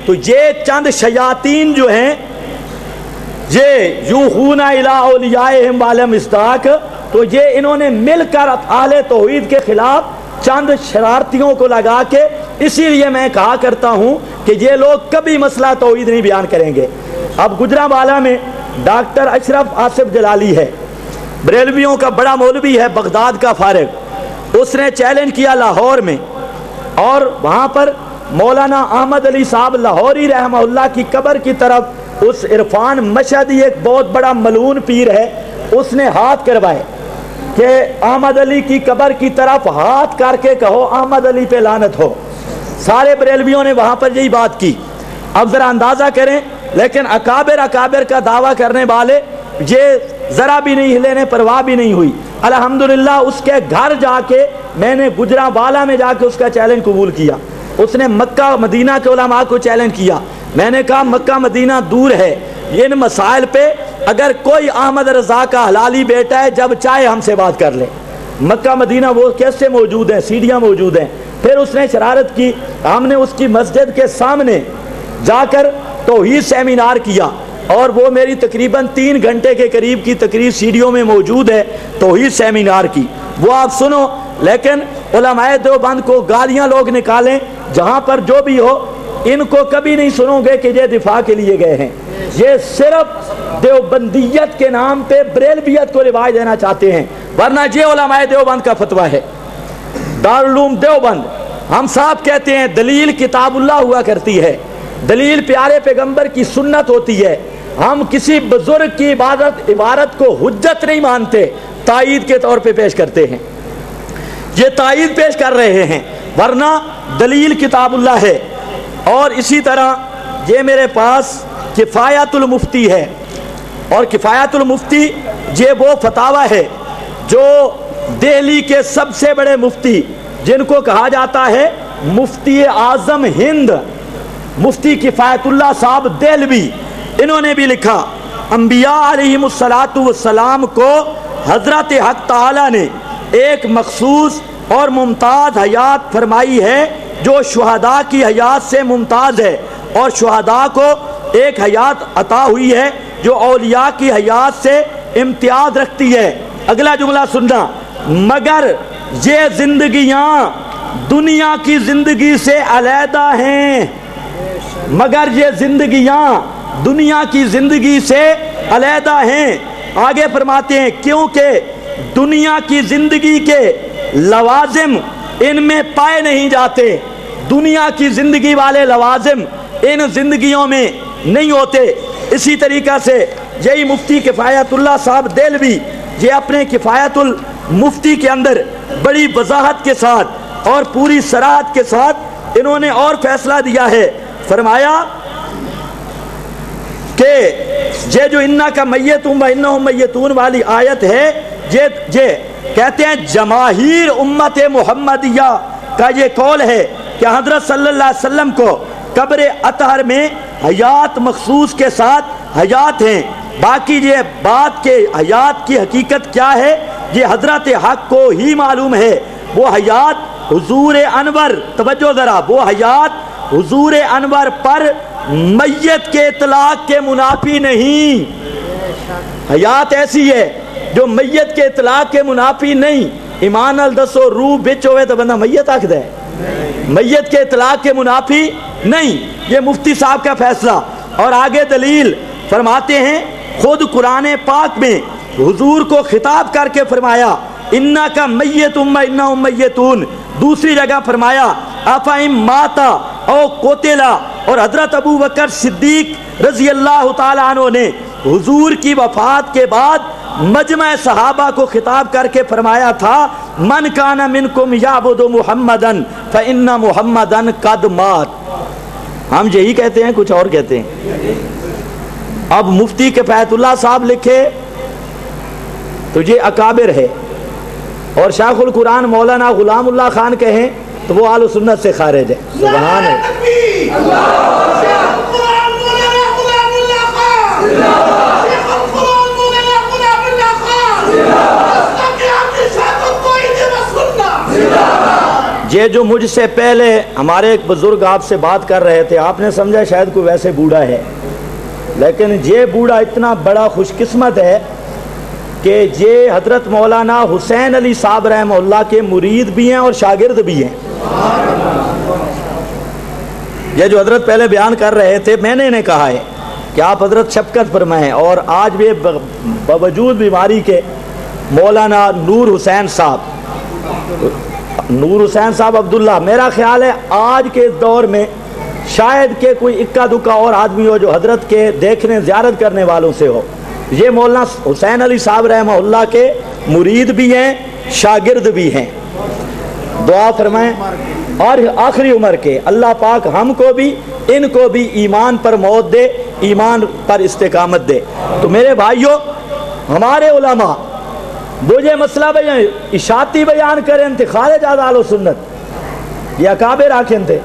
تو یہ چند شیاطین جو ہیں یہ یوحون الی اولیائہم والے مصداق، تو یہ انہوں نے مل کر اہل توحید کے خلاف چند شرارتیوں کو لگا کے، اسی لیے میں کہا کرتا ہوں کہ یہ لوگ کبھی مسئلہ توحید نہیں بیان کریں گے۔ اب گجرانوالہ میں ڈاکٹر اشرف آصف جلالی ہے، بریلویوں کا بڑا مولوی ہے، بغداد کا فارغ، اس نے چیلنج کیا لاہور میں، اور وہاں پر مولانا احمد علی صاحب لاہوری رحمہ اللہ کی قبر کی طرف اس عرفان مشہدی ایک بہت بڑا ملعون پیر ہے، اس نے ہاتھ کروائے کہ احمد علی کی قبر کی طرف ہاتھ کر کے کہو احمد علی پہ لعنت ہو۔ سارے بریلویوں نے وہاں پر یہی بات کی۔ اب ذرا اندازہ کریں، لیکن اکابر کا دعویٰ کرنے والے یہ ذرا بھی نہیں ہلے، نے پرواہ بھی نہیں ہوئی۔ الحمدللہ اس کے گھر جا کے میں نے گجرانوالہ میں جا کے اس کا چیلنج قبول کیا۔ اس نے مکہ مدینہ کے علماء کو چیلنج کیا، میں نے کہا مکہ مدینہ دور ہے، ان مسائل پہ اگر کوئی احمد رضا کا حلالی بیٹا ہے جب چاہے ہم سے بات کر لیں۔ مکہ مدینہ وہ کیسے موجود ہیں، سیڑھیاں موجود ہیں۔ پھر اس نے شرارت کی، ہم نے اس کی مسجد کے سامنے جا کر توحید سیمینار کیا، اور وہ میری تقریباً 3 گھنٹے کے قریب کی تقریر سیڈیوں میں موجود ہے توحید سیمینار کی، وہ آپ سنو۔ لیکن علماء دیوبند کو گالیاں لوگ نکالیں، جہاں پر جو بھی ہو، ان کو کبھی نہیں سنو گے کہ یہ دفاع کے لیے گئے ہیں۔ یہ صرف دیوبندیت کے نام پہ بریلویت کو رواج دینا چاہتے ہیں، ورنہ یہ علماء دیوبند کا فتویٰ ہے۔ دارالعلوم دیوبند، ہم صاحب کہتے ہیں دلیل کتاب اللہ ہوا کرتی ہے، دلیل پیارے پیغمبر کی سنت ہوتی ہے۔ ہم کسی بزرگ کی عبارت کو حجت نہیں مانتے، تائید کے طور پہ پیش کرتے ہیں، یہ تائید پیش کر رہے ہیں، ورنہ دلیل کتاب اللہ ہے۔ اور اسی طرح یہ میرے پاس کفایت المفتی ہے، اور کفایت المفتی یہ وہ فتاوی ہے جو دہلی کے سب سے بڑے مفتی، جن کو کہا جاتا ہے مفتی اعظم ہند، مفتی کفایت اللہ صاحب دہلوی، انہوں نے بھی لکھا انبیاء علیہم السلام کو حضرت حق تعالی نے ایک مخصوص اور ممتاز حیات فرمائی ہے جو شہداء کی حیات سے ممتاز ہے، اور شہداء کو ایک حیات عطا ہوئی ہے جو اولیاء کی حیات سے امتیاز رکھتی ہے۔ اگلا جملہ سننا، مگر یہ زندگیاں دنیا کی زندگی سے علیحدہ ہیں، مگر یہ زندگیاں دنیا کی زندگی سے علیحدہ ہیں۔ آگے فرماتے ہیں کیونکہ دنیا کی زندگی کے لوازم ان میں پائے نہیں جاتے، دنیا کی زندگی والے لوازم ان زندگیوں میں نہیں ہوتے۔ اسی طریقہ سے یہی مفتی کفایت اللہ صاحب دہلوی، یہ اپنے کفایت المفتی کے اندر بڑی وضاحت کے ساتھ اور پوری صراحت کے ساتھ انہوں نے اور فیصلہ دیا ہے، فرمایا کہ یہ جو انا کا میتون و انہم میتون والی آیت ہے، یہ کہتے ہیں جماہیر امت محمدیہ کا یہ قول ہے کہ حضرت صلی اللہ علیہ وسلم کو قبر اطہر میں حیات مخصوص کے ساتھ حیات ہیں، باقی یہ بات کے حیات کی حقیقت کیا ہے یہ حضرت حق کو ہی معلوم ہے۔ وہ حیات حضور انور، توجہ ذرا، وہ حیات حضور انور پر میت کے اطلاق کے منافی نہیں، حیات ایسی ہے جو میت کے اطلاق کے منافی نہیں۔ ایمان الدسو روح بچ ہوئے تو بندہ میت آکھ دے، میت کے اطلاق کے منافی نہیں، یہ مفتی صاحب کا فیصلہ۔ اور آگے دلیل فرماتے ہیں خود قرآن پاک میں حضور کو خطاب کر کے فرمایا انا کا میتون و انہم میتون، دوسری جگہ فرمایا افئن ماتا او قتلا، اور حضرت ابو بکر صدیق رضی اللہ تعالیٰ عنہ نے حضور کی وفات کے بعد مجمع صحابہ کو خطاب کر کے فرمایا تھا من کان منکم یعبد محمدن فإن محمدن قد مات۔ ہم یہی کہتے ہیں، کچھ اور کہتے ہیں۔ اب مفتی کفایت اللہ صاحب لکھے تو یہ اکابر ہے، اور شیخ القرآن مولانا غلام اللہ خان کہیں تو وہ اہل سنت سے خارج ہے۔ سبحان اللہ۔ یہ جو مجھ سے پہلے ہمارے ایک بزرگ آپ سے بات کر رہے تھے، آپ نے سمجھا شاید کوئی ویسے بوڑھا ہے، لیکن یہ بوڑھا اتنا بڑا خوش قسمت ہے کہ یہ حضرت مولانا حسین علی صاحب رحمہ اللہ کے مرید بھی ہیں اور شاگرد بھی ہیں۔ یہ جو حضرت پہلے بیان کر رہے تھے، میں نے انہیں کہا ہے کہ آپ حضرت شفقت فرمائیں، اور آج بھی باوجود بیماری کے مولانا نور حسین صاحب عبداللہ، میرا خیال ہے آج کے اس دور میں شاید کہ کوئی اکا دکا اور آدمی ہو جو حضرت کے دیکھنے زیارت کرنے والوں سے ہو۔ یہ مولانا حسین علی صاحب رحمہ اللہ کے مرید بھی ہیں، شاگرد بھی ہیں۔ دعا فرمائیں اور آخری عمر کے اللہ پاک ہم کو بھی ان کو بھی ایمان پر موت دے، ایمان پر استقامت دے۔ تو میرے بھائیوں، ہمارے علماء مجھے مسئلہ بیان اشاعتی بیان کریں تھے، خارج اعدال و سنت، یہ اکابر راکھیں تھے۔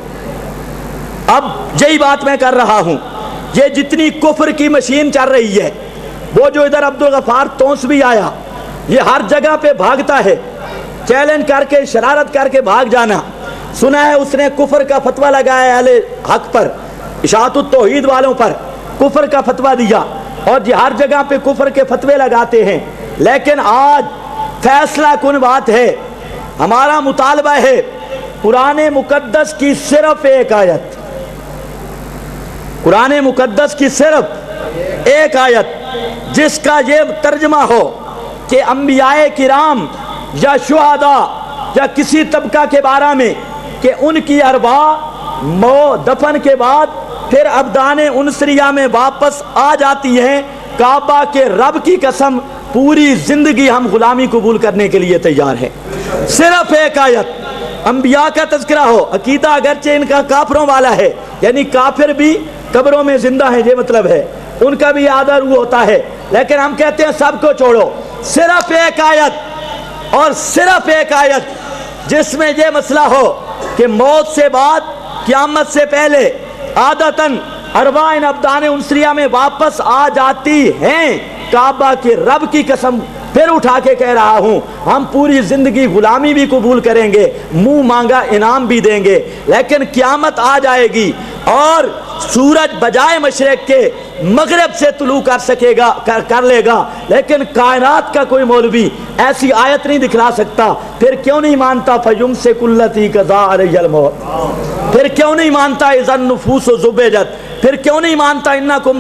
اب یہی بات میں کر رہا ہوں، یہ جتنی کفر کی مشین چل رہی ہے، وہ جو ادھر عبدالغفار تونس بھی آیا، یہ ہر جگہ پہ بھاگتا ہے، چیلنج کر کے شرارت کر کے بھاگ جانا۔ سنا ہے اس نے کفر کا فتویٰ لگایا اہل حق پر، اشاعت التوحید والوں پر کفر کا فتویٰ دیا، اور یہ ہر جگہ پہ کفر کے فتوے لگاتے ہیں۔ لیکن آج فیصلہ کن بات ہے، ہمارا مطالبہ ہے قرآن مقدس کی صرف ایک آیت، قرآن مقدس کی صرف ایک آیت جس کا یہ ترجمہ ہو کہ انبیاء کرام یا شہداء یا کسی طبقہ کے بارے میں کہ ان کی ارواح دفن کے بعد پھر ابدان انسریہ میں واپس آ جاتی ہیں۔ کعبہ کے رب کی قسم پوری زندگی ہم غلامی قبول کرنے کے لیے تیار ہیں۔ صرف ایک آیت، انبیاء کا تذکرہ ہو، عقیدہ اگرچہ ان کا کافروں والا ہے، یعنی کافر بھی قبروں میں زندہ ہیں، یہ مطلب ہے ان کا بھی آدھا روح ہوتا ہے، لیکن ہم کہتے ہیں سب کو چھوڑو، صرف ایک آیت، اور صرف ایک آیت جس میں یہ مسئلہ ہو کہ موت سے بعد قیامت سے پہلے عادتاً ارواح ان ابدان انسریہ میں واپس آ جاتی ہیں۔ کعبہ کے رب کی قسم پھر اٹھا کے کہہ رہا ہوں، ہم پوری زندگی غلامی بھی قبول کریں گے، منہ مانگا انعام بھی دیں گے، لیکن قیامت آ جائے گی اور سورج بجائے مشرق کے مغرب سے طلوع کر لے گا، لیکن کائنات کا کوئی مولوی ایسی آیت نہیں دکھلا سکتا۔ پھر کیوں نہیں مانتا فَيُمْسِكُ الَّتِي قَضَىٰ عَلَيْهَا الْمَوْتَ؟ پھر کیوں نہیں مانتا اِذَا النُّفُوسُ زُوِّجَتْ؟ پھر کیوں نہیں مانتا انکم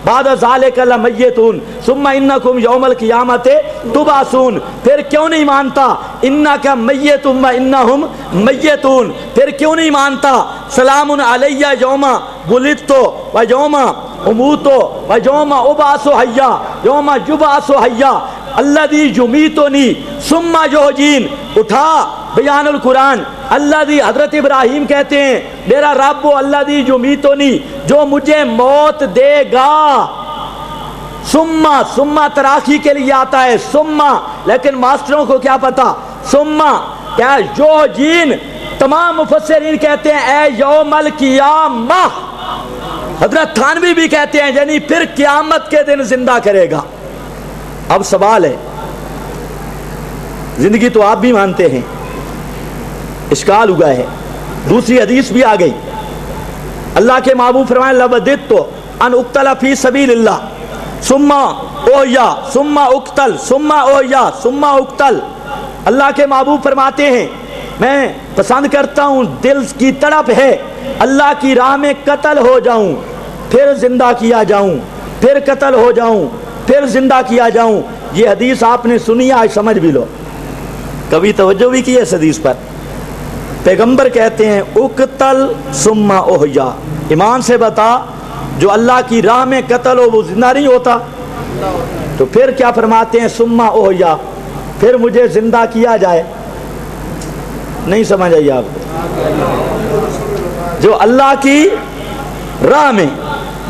بعد ذالک لمیتون ثم انکم یوم القیامت تبعثون؟ پھر کیوں نہیں مانتا انک میت و انہم میتون؟ پھر کیوں نہیں مانتا سلام علی یوم ولدت و یوم اموت و یوم ابعث حیا یوم یبعث حیا الذی یمیتنی ثم یحیین؟ اٹھا بیان القرآن، الذی حضرت ابراہیم کہتے ہیں میرا رب وہ الذی یمیتنی جو مجھے موت دے گا۔ ثم تراخی کے لیے آتا ہے ثم، لیکن ماسٹروں کو کیا پتا ثم کیا یحیین؟ تمام مفسرین کہتے ہیں اے یوم القیامہ۔ حضرت تھانوی بھی کہتے ہیں یعنی پھر قیامت کے دن زندہ کرے گا۔ اب سوال ہے، زندگی تو آپ بھی مانتے ہیں، اشکال ہوا ہے، دوسری حدیث بھی آ گئی، اللہ کے محبوب فرمائے لَوَدِدْتُ أَنْ أُقْتَلَ فِي سَبِيلِ اللَّهِ ثُمَّ أُحْيَا ثُمَّ أُقْتَلْ ثُمَّ أُحْيَا ثُمَّ أُقْتَلْ۔ اللہ کے محبوب فرماتے ہیں میں پسند کرتا ہوں، دل کی تڑپ ہے اللہ کی راہ میں قتل ہو جاؤں، پھر زندہ کیا جاؤں، پھر قتل ہو جاؤں، پھر زندہ کیا جاؤں۔ یہ حدیث آپ نے سنی، آج سمجھ بھی لو، کبھی توجہ بھی کی ہے اس حدیث پر؟ پیغمبر کہتے ہیں اقتل ثم احیا، ایمان سے بتا جو اللہ کی راہ میں قتل ہو وہ زندہ نہیں ہوتا؟ تو پھر کیا فرماتے ہیں ثم احیا، پھر مجھے زندہ کیا جائے۔ نہیں سمجھ آئی آپ کو؟ جو اللہ کی راہ میں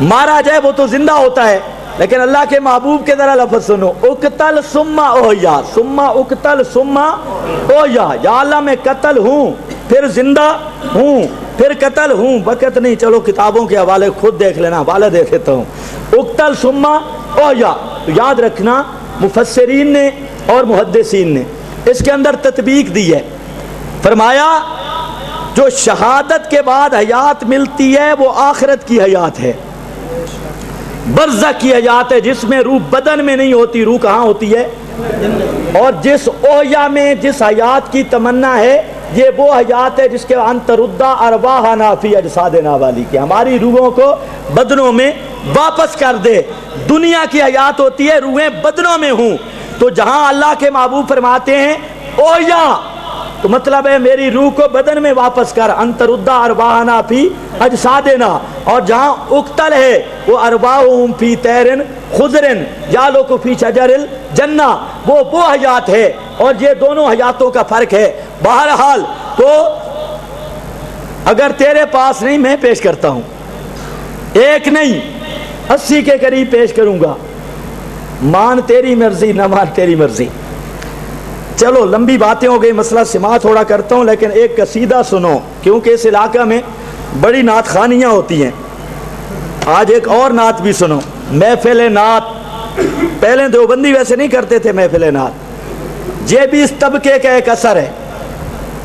مارا جائے وہ تو زندہ ہوتا ہے، لیکن اللہ کے محبوب کے ذرا لفظ سنو، اقتل ثم احیا، ثم اقتل ثم احیا، یا اللہ میں قتل ہوں پھر زندہ ہوں پھر قتل ہوں۔ وقت نہیں، چلو کتابوں کے حوالے خود دیکھ لینا، حوالہ دے دیتا ہوں، اقتل ثم احیا۔ تو یاد رکھنا مفسرین نے اور محدثین نے اس کے اندر تطبیق دی ہے، فرمایا جو شہادت کے بعد حیات ملتی ہے وہ آخرت کی حیات ہے، برزخ کی حیات ہے، جس میں روح بدن میں نہیں ہوتی، روح کہاں ہوتی ہے؟ اور جس اویا میں جس حیات کی تمنا ہے یہ وہ حیات ہے جس کے انتردہ ارواحنا فی اجسادنا والی، کہ ہماری روحوں کو بدنوں میں واپس کر دے۔ دنیا کی حیات ہوتی ہے روحیں بدنوں میں ہوں، تو جہاں اللہ کے محبوب فرماتے ہیں اویا، تو مطلب ہے میری روح کو بدن میں واپس کر، انتردہ ارواحنا فی اجسادنا، اور جہاں اقتل ہے وہ ارواحہم فی طیرن خضرن یعلق فی شجر الجنہ، وہ حیات ہے، اور یہ دونوں حیاتوں کا فرق ہے۔ بہرحال تو اگر تیرے پاس نہیں، میں پیش کرتا ہوں، ایک نہیں 80 کے قریب پیش کروں گا، مان تیری مرضی نہ مان تیری مرضی۔ چلو لمبی باتیں ہو گئی، مسئلہ سماعت تھوڑا کرتا ہوں، لیکن ایک قصیدہ سنو، کیونکہ اس علاقہ میں بڑی نعت خوانیاں ہوتی ہیں۔ آج ایک اور نعت بھی سنو، محفل نعت، پہلے دیوبندی ویسے نہیں کرتے تھے محفل نعت، یہ بھی اس طبقے کا ایک اثر ہے،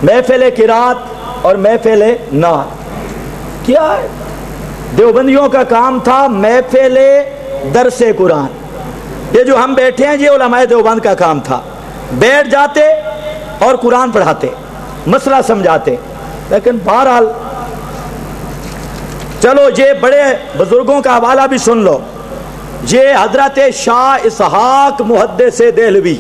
محفل قرات اور محفل نعت۔ کیا ہے؟ دیوبندیوں کا کام تھا محفل درس قرآن، یہ جو ہم بیٹھے ہیں یہ علماء دیوبند کا کام تھا، بیٹھ جاتے اور قرآن پڑھاتے، مسئلہ سمجھاتے۔ لیکن بہرحال چلو یہ بڑے بزرگوں کا حوالہ بھی سن لو، یہ حضرت شاہ اسحاق محدث دہلوی